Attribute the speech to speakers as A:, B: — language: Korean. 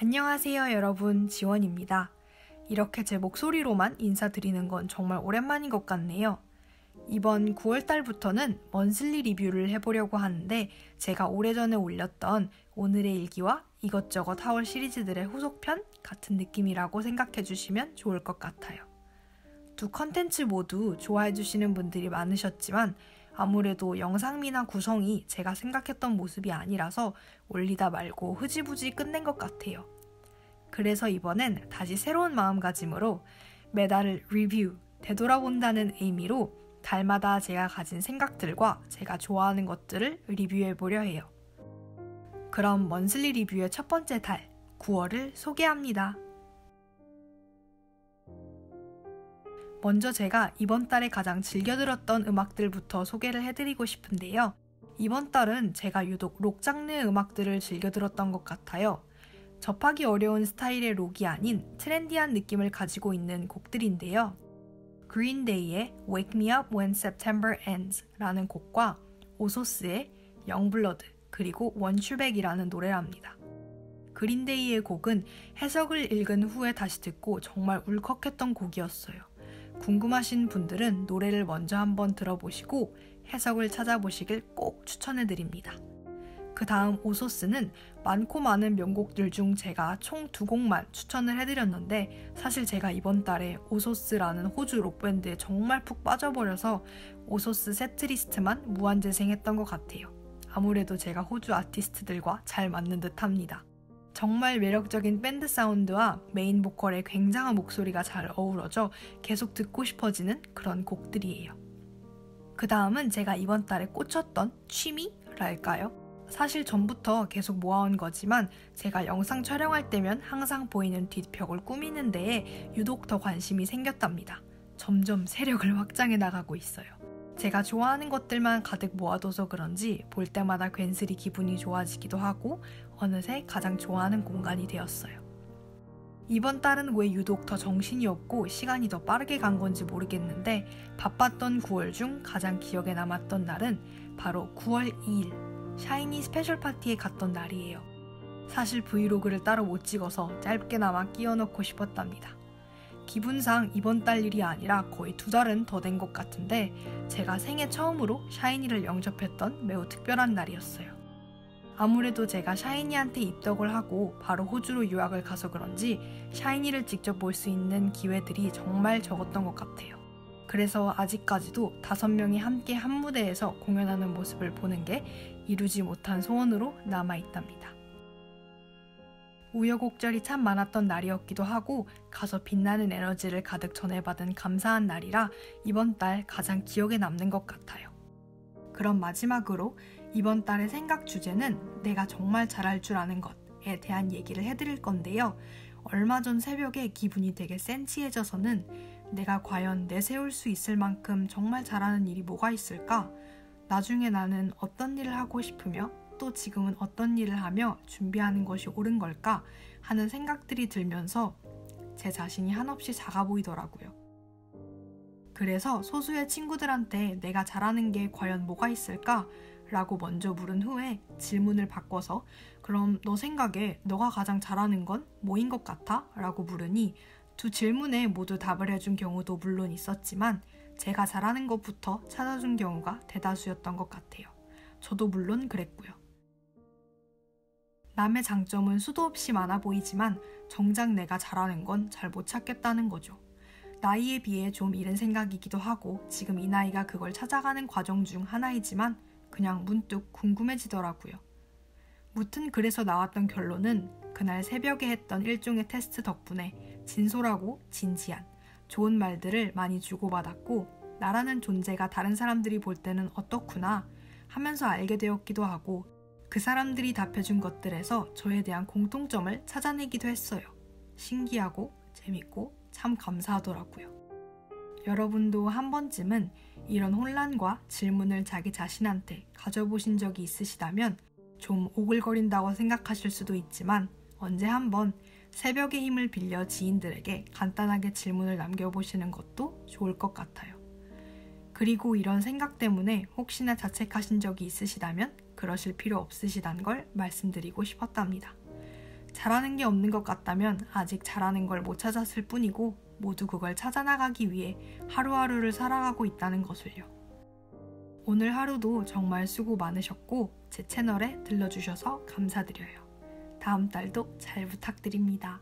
A: 안녕하세요 여러분, 지원입니다. 이렇게 제 목소리로만 인사드리는 건 정말 오랜만인 것 같네요. 이번 9월달부터는 먼슬리 리뷰를 해보려고 하는데 제가 오래전에 올렸던 오늘의 일기와 이것저것 하월 시리즈들의 후속편 같은 느낌이라고 생각해 주시면 좋을 것 같아요. 두 컨텐츠 모두 좋아해 주시는 분들이 많으셨지만 아무래도 영상미나 구성이 제가 생각했던 모습이 아니라서 올리다 말고 흐지부지 끝낸 것 같아요. 그래서 이번엔 다시 새로운 마음가짐으로 매달 리뷰, 되돌아본다는 의미로 달마다 제가 가진 생각들과 제가 좋아하는 것들을 리뷰해보려 해요. 그럼 먼슬리 리뷰의 첫 번째 달, 9월을 소개합니다. 먼저 제가 이번 달에 가장 즐겨 들었던 음악들부터 소개를 해드리고 싶은데요. 이번 달은 제가 유독 록 장르의 음악들을 즐겨 들었던 것 같아요. 접하기 어려운 스타일의 록이 아닌 트렌디한 느낌을 가지고 있는 곡들인데요. 그린데이의 Wake Me Up When September Ends 라는 곡과 오소스의 영블러드 그리고 원슈백이라는 노래랍니다. 그린데이의 곡은 해석을 읽은 후에 다시 듣고 정말 울컥했던 곡이었어요. 궁금하신 분들은 노래를 먼저 한번 들어보시고 해석을 찾아보시길 꼭 추천해드립니다. 그 다음 오소스는 많고 많은 명곡들 중 제가 총 2곡만 추천을 해드렸는데 사실 제가 이번 달에 오소스라는 호주 록밴드에 정말 푹 빠져버려서 오소스 세트리스트만 무한재생했던 것 같아요. 아무래도 제가 호주 아티스트들과 잘 맞는 듯 합니다. 정말 매력적인 밴드 사운드와 메인 보컬의 굉장한 목소리가 잘 어우러져 계속 듣고 싶어지는 그런 곡들이에요. 그 다음은 제가 이번 달에 꽂혔던 취미랄까요? 사실 전부터 계속 모아온 거지만 제가 영상 촬영할 때면 항상 보이는 뒷벽을 꾸미는 데에 유독 더 관심이 생겼답니다. 점점 세력을 확장해 나가고 있어요. 제가 좋아하는 것들만 가득 모아둬서 그런지 볼 때마다 괜스레 기분이 좋아지기도 하고 어느새 가장 좋아하는 공간이 되었어요. 이번 달은 왜 유독 더 정신이 없고 시간이 더 빠르게 간 건지 모르겠는데 바빴던 9월 중 가장 기억에 남았던 날은 바로 9월 2일 샤이니 스페셜 파티에 갔던 날이에요. 사실 브이로그를 따로 못 찍어서 짧게나마 끼워 넣고 싶었답니다. 기분상 이번 달 일이 아니라 거의 2달은 더 된 것 같은데 제가 생애 처음으로 샤이니를 영접했던 매우 특별한 날이었어요. 아무래도 제가 샤이니한테 입덕을 하고 바로 호주로 유학을 가서 그런지 샤이니를 직접 볼 수 있는 기회들이 정말 적었던 것 같아요. 그래서 아직까지도 5명이 함께 한 무대에서 공연하는 모습을 보는 게 이루지 못한 소원으로 남아있답니다. 우여곡절이 참 많았던 날이었기도 하고 가서 빛나는 에너지를 가득 전해받은 감사한 날이라 이번 달 가장 기억에 남는 것 같아요. 그럼 마지막으로 이번 달의 생각 주제는 내가 정말 잘할 줄 아는 것에 대한 얘기를 해드릴 건데요. 얼마 전 새벽에 기분이 되게 센치해져서는 내가 과연 내세울 수 있을 만큼 정말 잘하는 일이 뭐가 있을까? 나중에 나는 어떤 일을 하고 싶으며 또 지금은 어떤 일을 하며 준비하는 것이 옳은 걸까 하는 생각들이 들면서 제 자신이 한없이 작아 보이더라고요. 그래서 소수의 친구들한테 내가 잘하는 게 과연 뭐가 있을까? 라고 먼저 물은 후에 질문을 바꿔서 그럼 너 생각에 너가 가장 잘하는 건 뭐인 것 같아? 라고 물으니 두 질문에 모두 답을 해준 경우도 물론 있었지만 제가 잘하는 것부터 찾아준 경우가 대다수였던 것 같아요. 저도 물론 그랬고요. 남의 장점은 수도 없이 많아 보이지만 정작 내가 잘하는 건 잘 못 찾겠다는 거죠. 나이에 비해 좀 이른 생각이기도 하고 지금 이 나이가 그걸 찾아가는 과정 중 하나이지만 그냥 문득 궁금해지더라고요. 무튼 그래서 나왔던 결론은 그날 새벽에 했던 일종의 테스트 덕분에 진솔하고 진지한 좋은 말들을 많이 주고받았고 나라는 존재가 다른 사람들이 볼 때는 어떻구나 하면서 알게 되었기도 하고 그 사람들이 답해준 것들에서 저에 대한 공통점을 찾아내기도 했어요. 신기하고 재밌고 참 감사하더라고요. 여러분도 한 번쯤은 이런 혼란과 질문을 자기 자신한테 가져보신 적이 있으시다면 좀 오글거린다고 생각하실 수도 있지만 언제 한번 새벽의 힘을 빌려 지인들에게 간단하게 질문을 남겨보시는 것도 좋을 것 같아요. 그리고 이런 생각 때문에 혹시나 자책하신 적이 있으시다면 그러실 필요 없으시단 걸 말씀드리고 싶었답니다. 잘하는 게 없는 것 같다면 아직 잘하는 걸 못 찾았을 뿐이고 모두 그걸 찾아나가기 위해 하루하루를 살아가고 있다는 것을요. 오늘 하루도 정말 수고 많으셨고 제 채널에 들러주셔서 감사드려요. 다음 달도 잘 부탁드립니다.